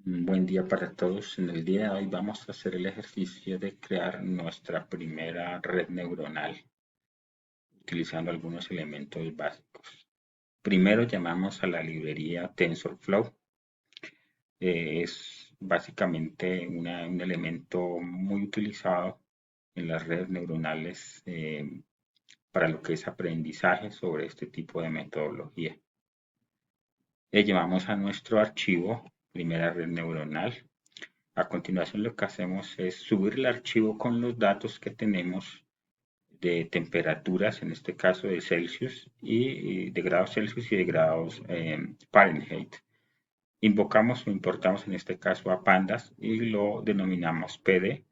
Un buen día para todos. En el día de hoy vamos a hacer el ejercicio de crear nuestra primera red neuronal utilizando algunos elementos básicos. Primero llamamos a la librería TensorFlow. Es básicamente un elemento muy utilizado en las redes neuronales para lo que es aprendizaje sobre este tipo de metodología. Le llamamos a nuestro archivo primera red neuronal. A continuación lo que hacemos es subir el archivo con los datos que tenemos de temperaturas, en este caso de Celsius y de grados Celsius y de grados Fahrenheit. Invocamos o importamos en este caso a pandas y lo denominamos PD.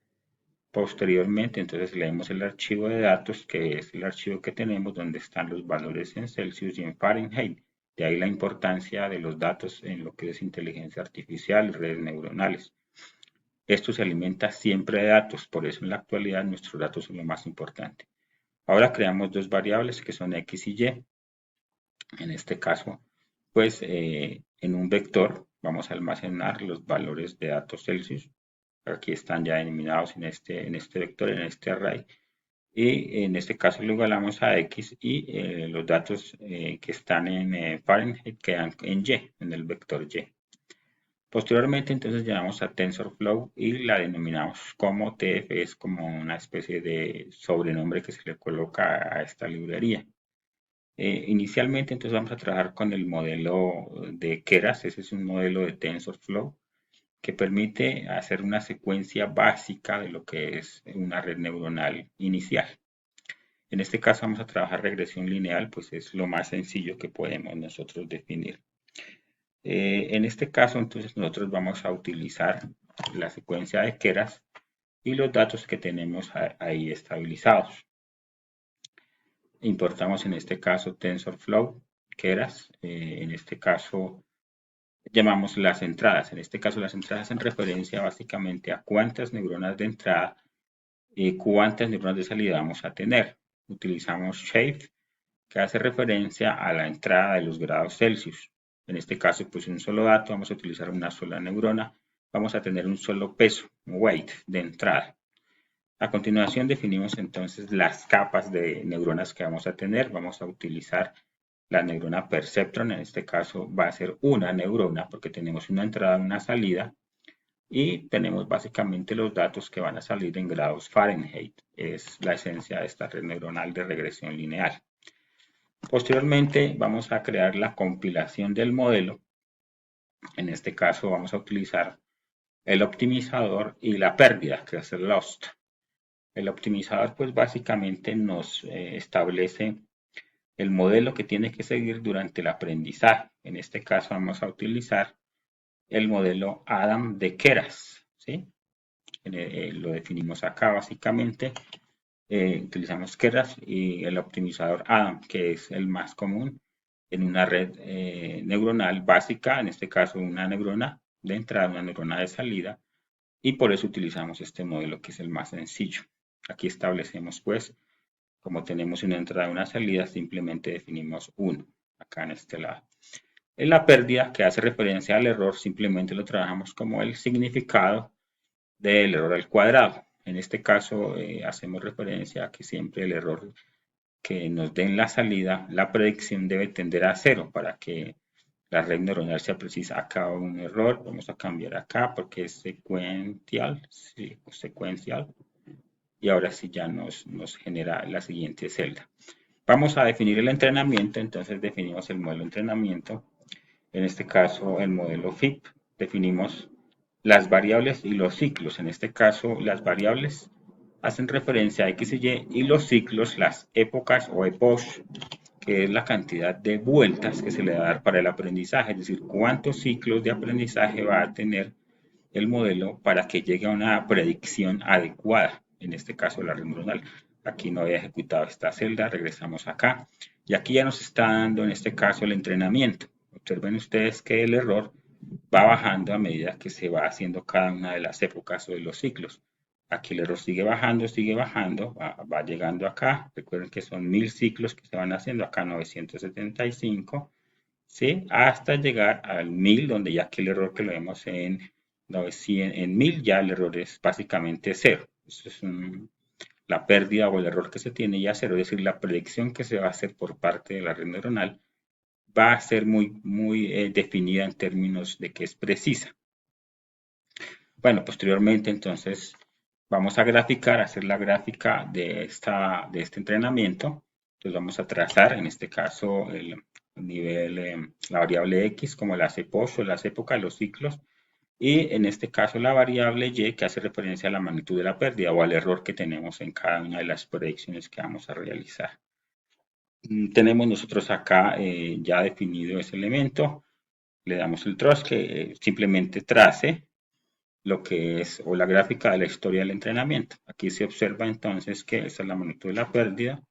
Posteriormente, entonces leemos el archivo de datos, que es el archivo que tenemos donde están los valores en Celsius y en Fahrenheit. De ahí la importancia de los datos en lo que es inteligencia artificial y redes neuronales. Esto se alimenta siempre de datos, por eso en la actualidad nuestros datos son lo más importante. Ahora creamos dos variables que son x y y. En este caso, pues en un vector vamos a almacenar los valores de datos Celsius. Aquí están ya eliminados en este vector, en este array. Y en este caso lo igualamos a x y los datos que están en Fahrenheit quedan en y, en el vector y. Posteriormente, entonces llamamos a TensorFlow y la denominamos como TF, es como una especie de sobrenombre que se le coloca a esta librería. Inicialmente, entonces vamos a trabajar con el modelo de Keras, ese es un modelo de TensorFlow que permite hacer una secuencia básica de lo que es una red neuronal inicial. En este caso vamos a trabajar regresión lineal, pues es lo más sencillo que podemos nosotros definir. En este caso, entonces, nosotros vamos a utilizar la secuencia de Keras y los datos que tenemos ahí estabilizados. Importamos en este caso TensorFlow, Keras, en este caso llamamos las entradas. En este caso, las entradas hacen referencia básicamente a cuántas neuronas de entrada y cuántas neuronas de salida vamos a tener. Utilizamos Shape, que hace referencia a la entrada de los grados Celsius. En este caso, pues un solo dato, vamos a utilizar una sola neurona, vamos a tener un solo peso, weight, de entrada. A continuación definimos entonces las capas de neuronas que vamos a tener. Vamos a utilizar la neurona perceptron, en este caso va a ser una neurona porque tenemos una entrada y una salida y tenemos básicamente los datos que van a salir en grados Fahrenheit. Es la esencia de esta red neuronal de regresión lineal. Posteriormente vamos a crear la compilación del modelo. En este caso vamos a utilizar el optimizador y la pérdida, que es el lost. El optimizador pues básicamente nos establece el modelo que tiene que seguir durante el aprendizaje. En este caso vamos a utilizar el modelo Adam de Keras, ¿sí? Lo definimos acá básicamente. Utilizamos Keras y el optimizador Adam, que es el más común en una red neuronal básica, en este caso una neurona de entrada, una neurona de salida, y por eso utilizamos este modelo que es el más sencillo. Aquí establecemos pues, como tenemos una entrada y una salida, simplemente definimos uno, acá en este lado. En la pérdida, que hace referencia al error, simplemente lo trabajamos como el significado del error al cuadrado. En este caso hacemos referencia a que siempre el error que nos den la salida, la predicción debe tender a cero para que la red neuronal sea precisa. Acá un error, vamos a cambiar acá porque es secuencial, sí, secuencial. Y ahora sí ya nos genera la siguiente celda. Vamos a definir el entrenamiento, entonces definimos el modelo de entrenamiento. En este caso el modelo FIP. Definimos las variables y los ciclos. En este caso las variables hacen referencia a X y los ciclos, las épocas o epochs, que es la cantidad de vueltas que se le va a dar para el aprendizaje, es decir, cuántos ciclos de aprendizaje va a tener el modelo para que llegue a una predicción adecuada, en este caso la red neuronal. Aquí no había ejecutado esta celda, regresamos acá y aquí ya nos está dando en este caso el entrenamiento. Observen ustedes que el error va bajando a medida que se va haciendo cada una de las épocas o de los ciclos. Aquí el error sigue bajando, va llegando acá. Recuerden que son 1000 ciclos que se van haciendo, acá 975, ¿sí? Hasta llegar al 1000, donde ya aquí el error que lo vemos en en 1000 ya el error es básicamente cero. Eso es la pérdida o el error que se tiene ya cero, es decir, la predicción que se va a hacer por parte de la red neuronal va a ser muy definida en términos de que es precisa. Bueno, posteriormente entonces vamos a graficar, hacer la gráfica de este entrenamiento. Entonces vamos a trazar, en este caso, el nivel, la variable X, como la hace Pozo, las épocas, los ciclos, y en este caso la variable Y, que hace referencia a la magnitud de la pérdida o al error que tenemos en cada una de las predicciones que vamos a realizar. Tenemos nosotros acá ya definido ese elemento, le damos el truss que simplemente trace lo que es o la gráfica de la historia del entrenamiento. Aquí se observa entonces que esta es la magnitud de la pérdida,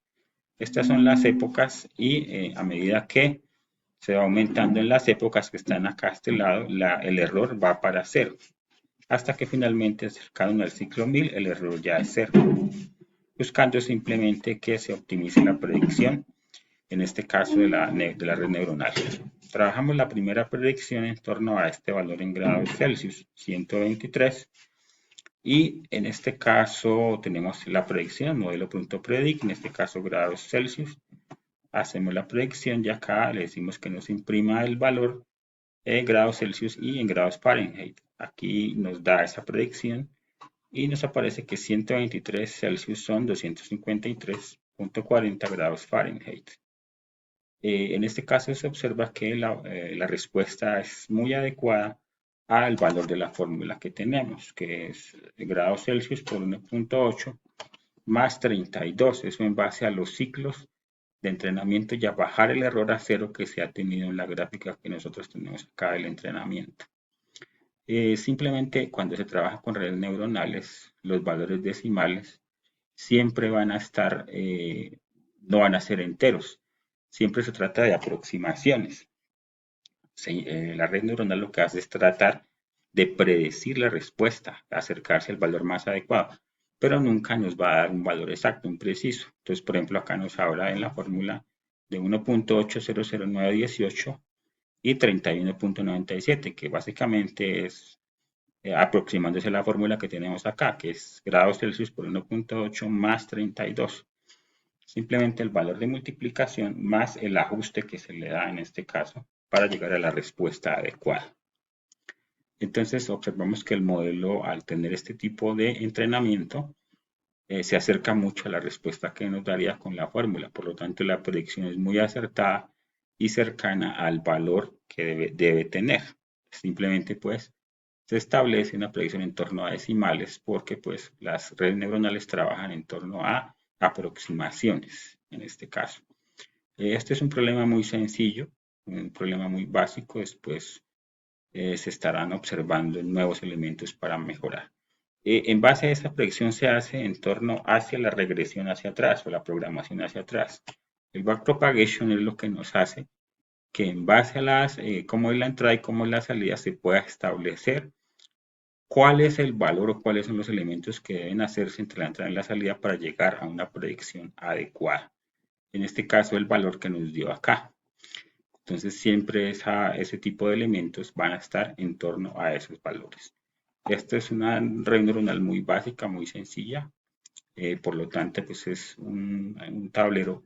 estas son las épocas y a medida que se va aumentando en las épocas que están acá a este lado, el error va para cero, hasta que finalmente cercano al ciclo 1000 el error ya es cero, buscando simplemente que se optimice la predicción, en este caso de la red neuronal. Trabajamos la primera predicción en torno a este valor en grados Celsius, 123, y en este caso tenemos la predicción, modelo.predict, en este caso grados Celsius. Hacemos la predicción y acá le decimos que nos imprima el valor en grados Celsius y en grados Fahrenheit. Aquí nos da esa predicción y nos aparece que 123 Celsius son 253.40 grados Fahrenheit. En este caso se observa que la respuesta es muy adecuada al valor de la fórmula que tenemos, que es grados Celsius por 1.8 más 32. Eso en base a los ciclos de entrenamiento y a bajar el error a cero que se ha tenido en la gráfica que nosotros tenemos acá del entrenamiento. Simplemente cuando se trabaja con redes neuronales, los valores decimales siempre van a estar, no van a ser enteros. Siempre se trata de aproximaciones. La red neuronal lo que hace es tratar de predecir la respuesta, acercarse al valor más adecuado, pero nunca nos va a dar un valor exacto, un preciso. Entonces, por ejemplo, acá nos habla en la fórmula de 1.800918 y 31.97, que básicamente es aproximándose a la fórmula que tenemos acá, que es grados Celsius por 1.8 más 32. Simplemente el valor de multiplicación más el ajuste que se le da en este caso para llegar a la respuesta adecuada. Entonces observamos que el modelo, al tener este tipo de entrenamiento, se acerca mucho a la respuesta que nos daría con la fórmula. Por lo tanto, la predicción es muy acertada y cercana al valor que debe tener. Simplemente pues se establece una predicción en torno a decimales porque pues las redes neuronales trabajan en torno a aproximaciones en este caso. Este es un problema muy sencillo, un problema muy básico. Después se estarán observando nuevos elementos para mejorar. En base a esa predicción se hace en torno hacia la regresión hacia atrás o la programación hacia atrás. El backpropagation es lo que nos hace que en base a cómo es la entrada y cómo es la salida se pueda establecer cuál es el valor o cuáles son los elementos que deben hacerse entre la entrada y la salida para llegar a una predicción adecuada. En este caso, el valor que nos dio acá. Entonces, siempre ese tipo de elementos van a estar en torno a esos valores. Esta es una red neuronal muy básica, muy sencilla. Por lo tanto, pues es un tablero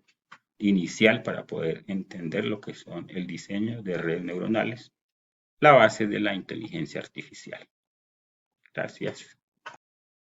inicial para poder entender lo que son el diseño de redes neuronales, la base de la inteligencia artificial. Gracias.